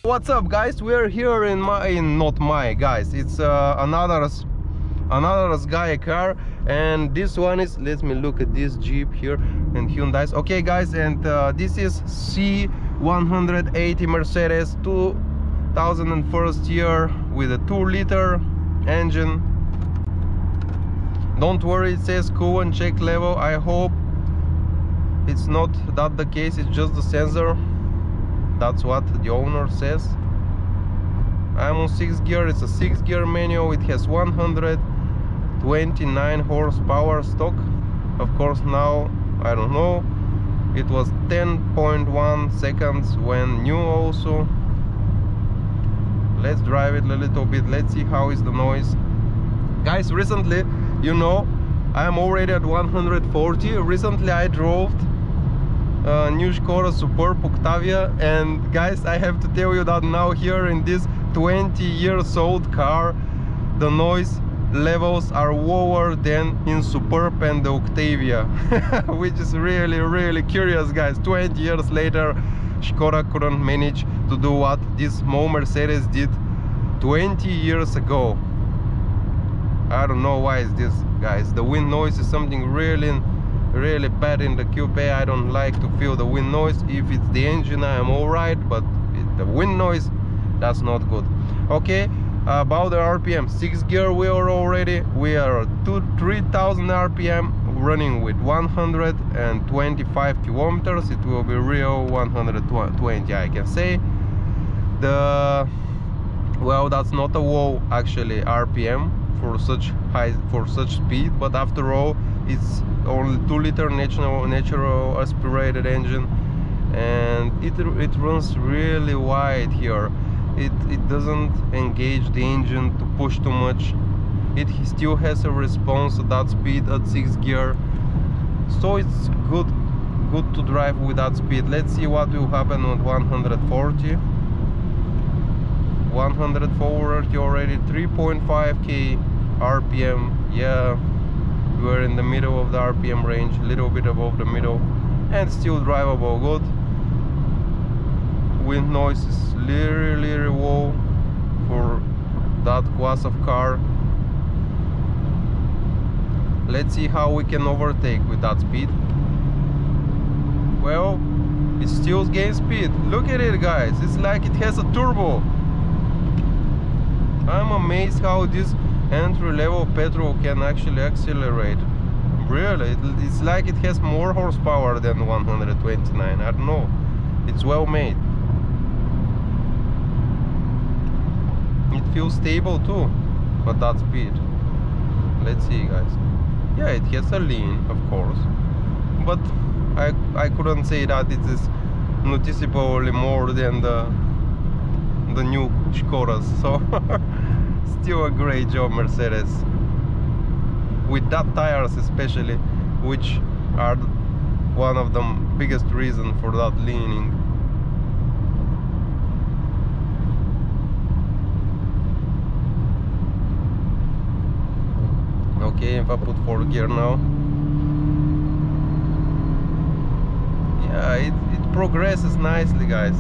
What's up, guys? We're here in not my guys, it's another guy car, and this one is, let me look at this Jeep here and Hyundai's. Okay guys, and this is C180 Mercedes 2001 year with a 2-liter engine. Don't worry, it says coolant check level. I hope it's not that the case, it's just the sensor. That's what the owner says. I'm on 6th gear. It's a 6th gear manual. It has 129 horsepower stock. Of course, now I don't know, it was 10.1 seconds when new also. Let's drive it a little bit. Let's see how is the noise. Guys, recently, you know, I'm already at 140. Recently I drove new Skoda Superb Octavia, and guys, I have to tell you that now here in this 20 years old car, the noise levels are lower than in Superb and the Octavia, which is really curious, guys. 20 years later, Skoda couldn't manage to do what this small Mercedes did 20 years ago. I don't know why is this, guys. The wind noise is something really bad in the coupe. I don't like to feel the wind noise. If it's the engine, I am alright, but the wind noise, that's not good. Okay, about the RPM, 6th gear we are already. We are 3,000 RPM, running with 125 kilometers. It will be real 120, I can say. Well, that's not a low actually RPM for such speed, but after all, it's only 2-liter natural aspirated engine, and it runs really wide here. It doesn't engage the engine to push too much. It still has a response at that speed at 6th gear, so it's good to drive with that speed. Let's see what will happen with 140. 140 already, 3.5k RPM. Yeah, we're in the middle of the RPM range, a little bit above the middle, and still drivable good. Wind noise is really low for that class of car. Let's see how we can overtake with that speed. Well, it still gains speed. Look at it, guys, it's like it has a turbo. I'm amazed how this entry-level petrol can actually accelerate. Really, it's like it has more horsepower than 129. I don't know, it's well made. It feels stable too, but that speed. Let's see, guys. Yeah, it has a lean, of course, but I couldn't say that it is noticeably more than the new Skodas. So still a great job, Mercedes, with that tires especially, which are one of the biggest reasons for that leaning. Okay, if I put 4th gear now, yeah, it progresses nicely, guys.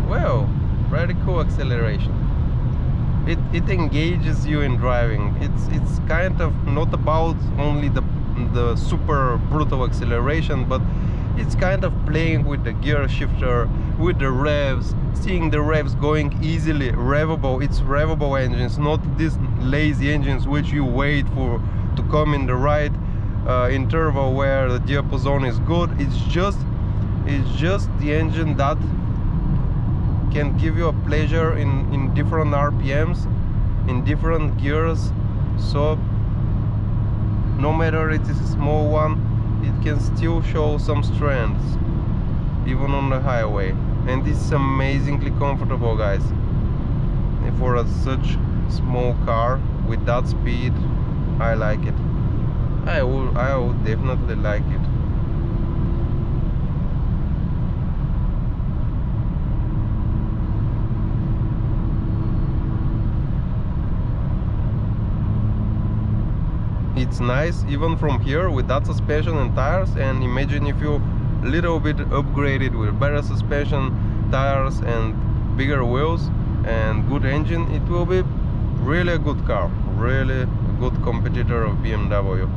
Well, very cool acceleration. It engages you in driving. It's kind of not about only the super brutal acceleration, but it's kind of playing with the gear shifter, with the revs, seeing the revs going easily, revable. It's revable engines, not these lazy engines which you wait for to come in the right interval where the diapason is good. It's just the engine that can give you a pleasure in different RPMs, in different gears. So no matter it is a small one, it can still show some strength even on the highway, and this is amazingly comfortable, guys. And for such small car with that speed, I like it. I would definitely like it. it's nice even from here with that suspension and tires. And imagine if you little bit upgraded with better suspension, tires and bigger wheels and good engine, it will be really a good car, really a good competitor of BMW.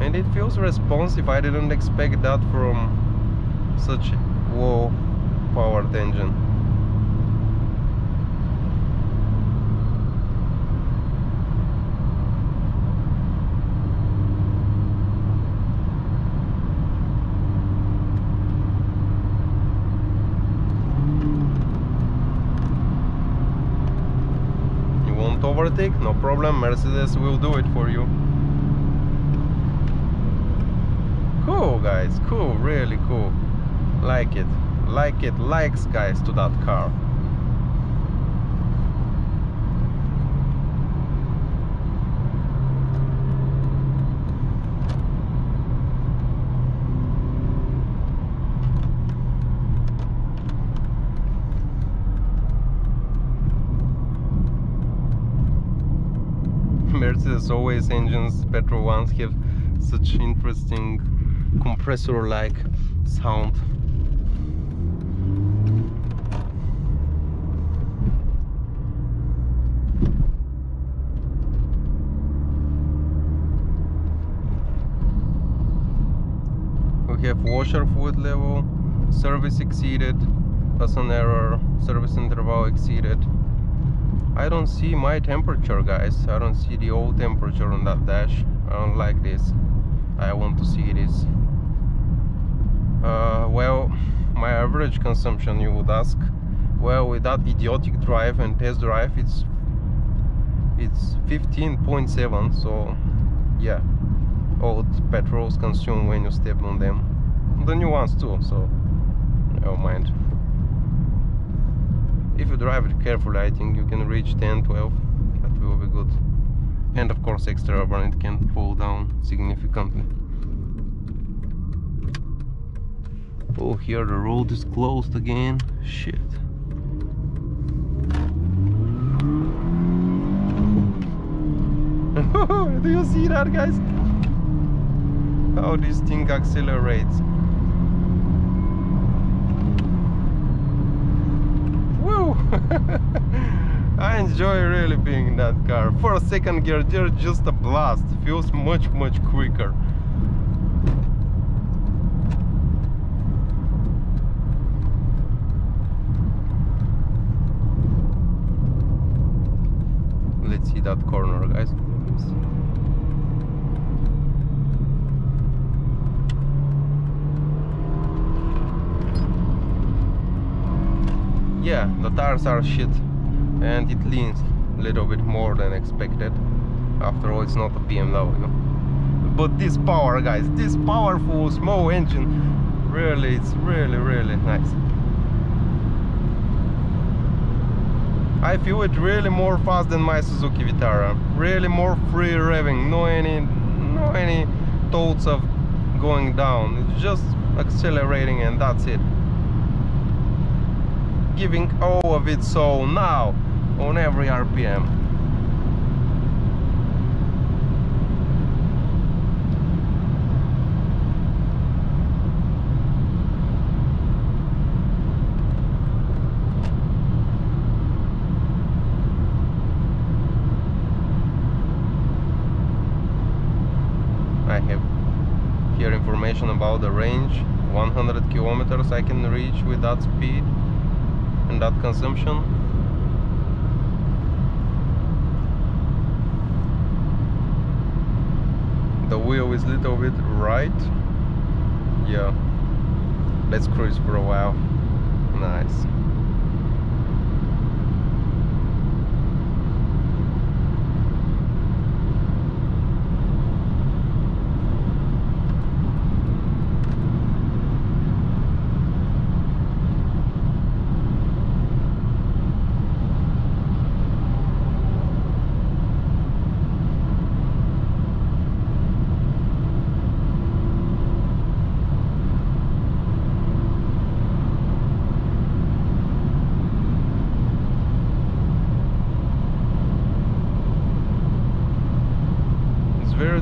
And it feels responsive. I didn't expect that from such low powered engine. You won't overtake? No problem, Mercedes will do it for you. Cool, guys, cool, really cool. Like it, likes, guys, to that car. Mercedes always engines, petrol ones, have such interesting compressor-like sound. We have washer fluid level, service exceeded, person error, service interval exceeded. I don't see my temperature, guys. I don't see the old temperature on that dash. I don't like this. I want to see this. Well, my average consumption, you would ask. Well, with that idiotic drive and test drive, it's 15.7. So yeah, old petrols consume when you step on them. The new ones too, so never mind. If you drive it carefully, I think you can reach 10, 12. That will be good. And of course, extra rubber, it can fall down significantly. Oh, here the road is closed again. Shit. Do you see that, guys? How this thing accelerates. Woo! I enjoy really being in that car. For a second gear, they're just a blast. Feels much quicker. Let's see that corner, guys. Yeah, the tires are shit and it leans a little bit more than expected. After all, it's not a BMW. But this power, guys, this powerful small engine, really, it's really nice. I feel it really more fast than my Suzuki Vitara. Really more free revving, no any thoughts of going down. It's just accelerating and that's it. Giving all of its soul now on every RPM. I have here information about the range. 100 kilometers I can reach with that speed and that consumption. The wheel is a little bit right. Yeah, let's cruise for a while. Nice.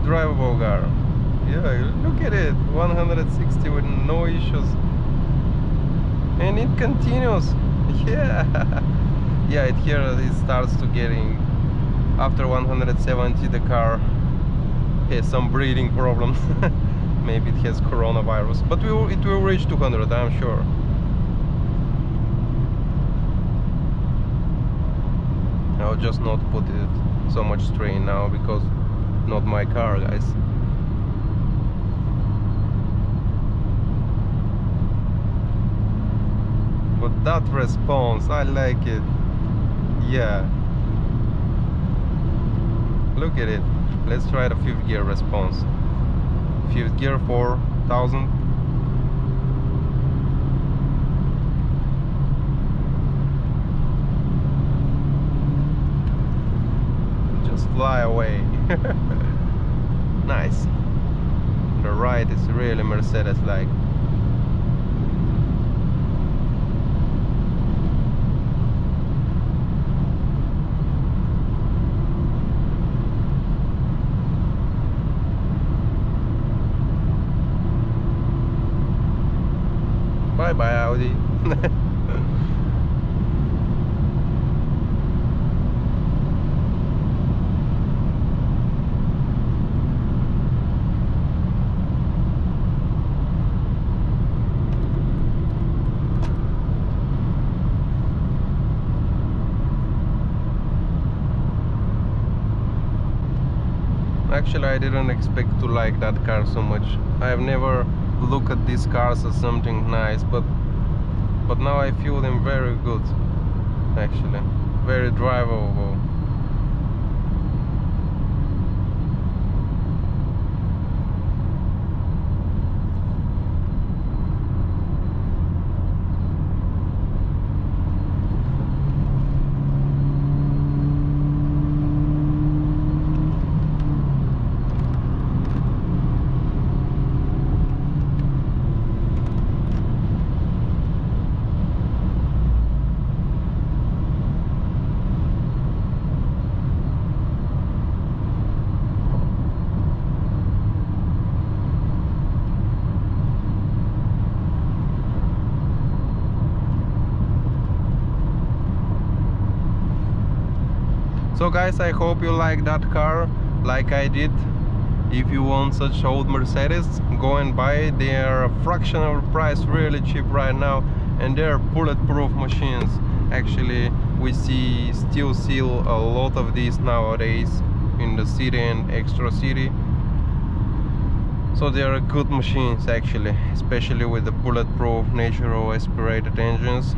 very drivable car. Yeah, look at it, 160 with no issues, and it continues. Yeah, yeah. It starts to getting, after 170 the car has some breathing problems. Maybe it has coronavirus, but it will reach 200, I'm sure. I'll just not put it so much strain now, because not my car, guys. But that response, I like it. Yeah, look at it. Let's try the 5th gear response. 5th gear, 4,000. Just fly away. Nice. The ride is really Mercedes-like. Bye bye, Audi. Actually, I didn't expect to like that car so much. I have never looked at these cars as something nice, but now I feel them very good. Actually, very drivable. So guys, I hope you like that car like I did. If you want such old Mercedes, go and buy it. They are a fraction of the price, really cheap right now, and they're bulletproof machines. Actually, we still see a lot of these nowadays in the city and extra city. So they are good machines actually, especially with the bulletproof natural aspirated engines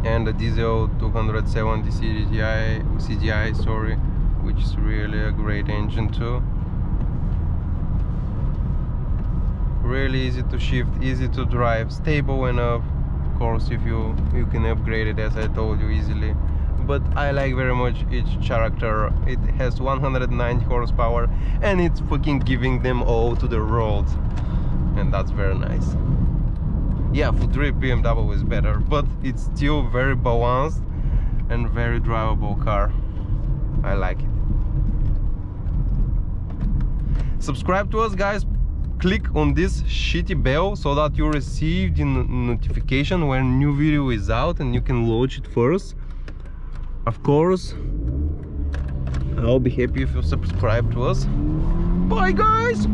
and the diesel 270 CGI, sorry, which is really a great engine too. Really easy to shift, easy to drive, stable enough. Of course, if you can upgrade it, as I told you, easily. But I like very much each character. It has 190 horsepower and it's fucking giving them all to the road, and that's very nice. Yeah, for drip BMW is better, but it's still very balanced and very drivable car. I like it. Subscribe to us, guys. Click on this shitty bell so that you receive the notification when new video is out and you can watch it first. Of course, I'll be happy if you subscribe to us. Bye guys!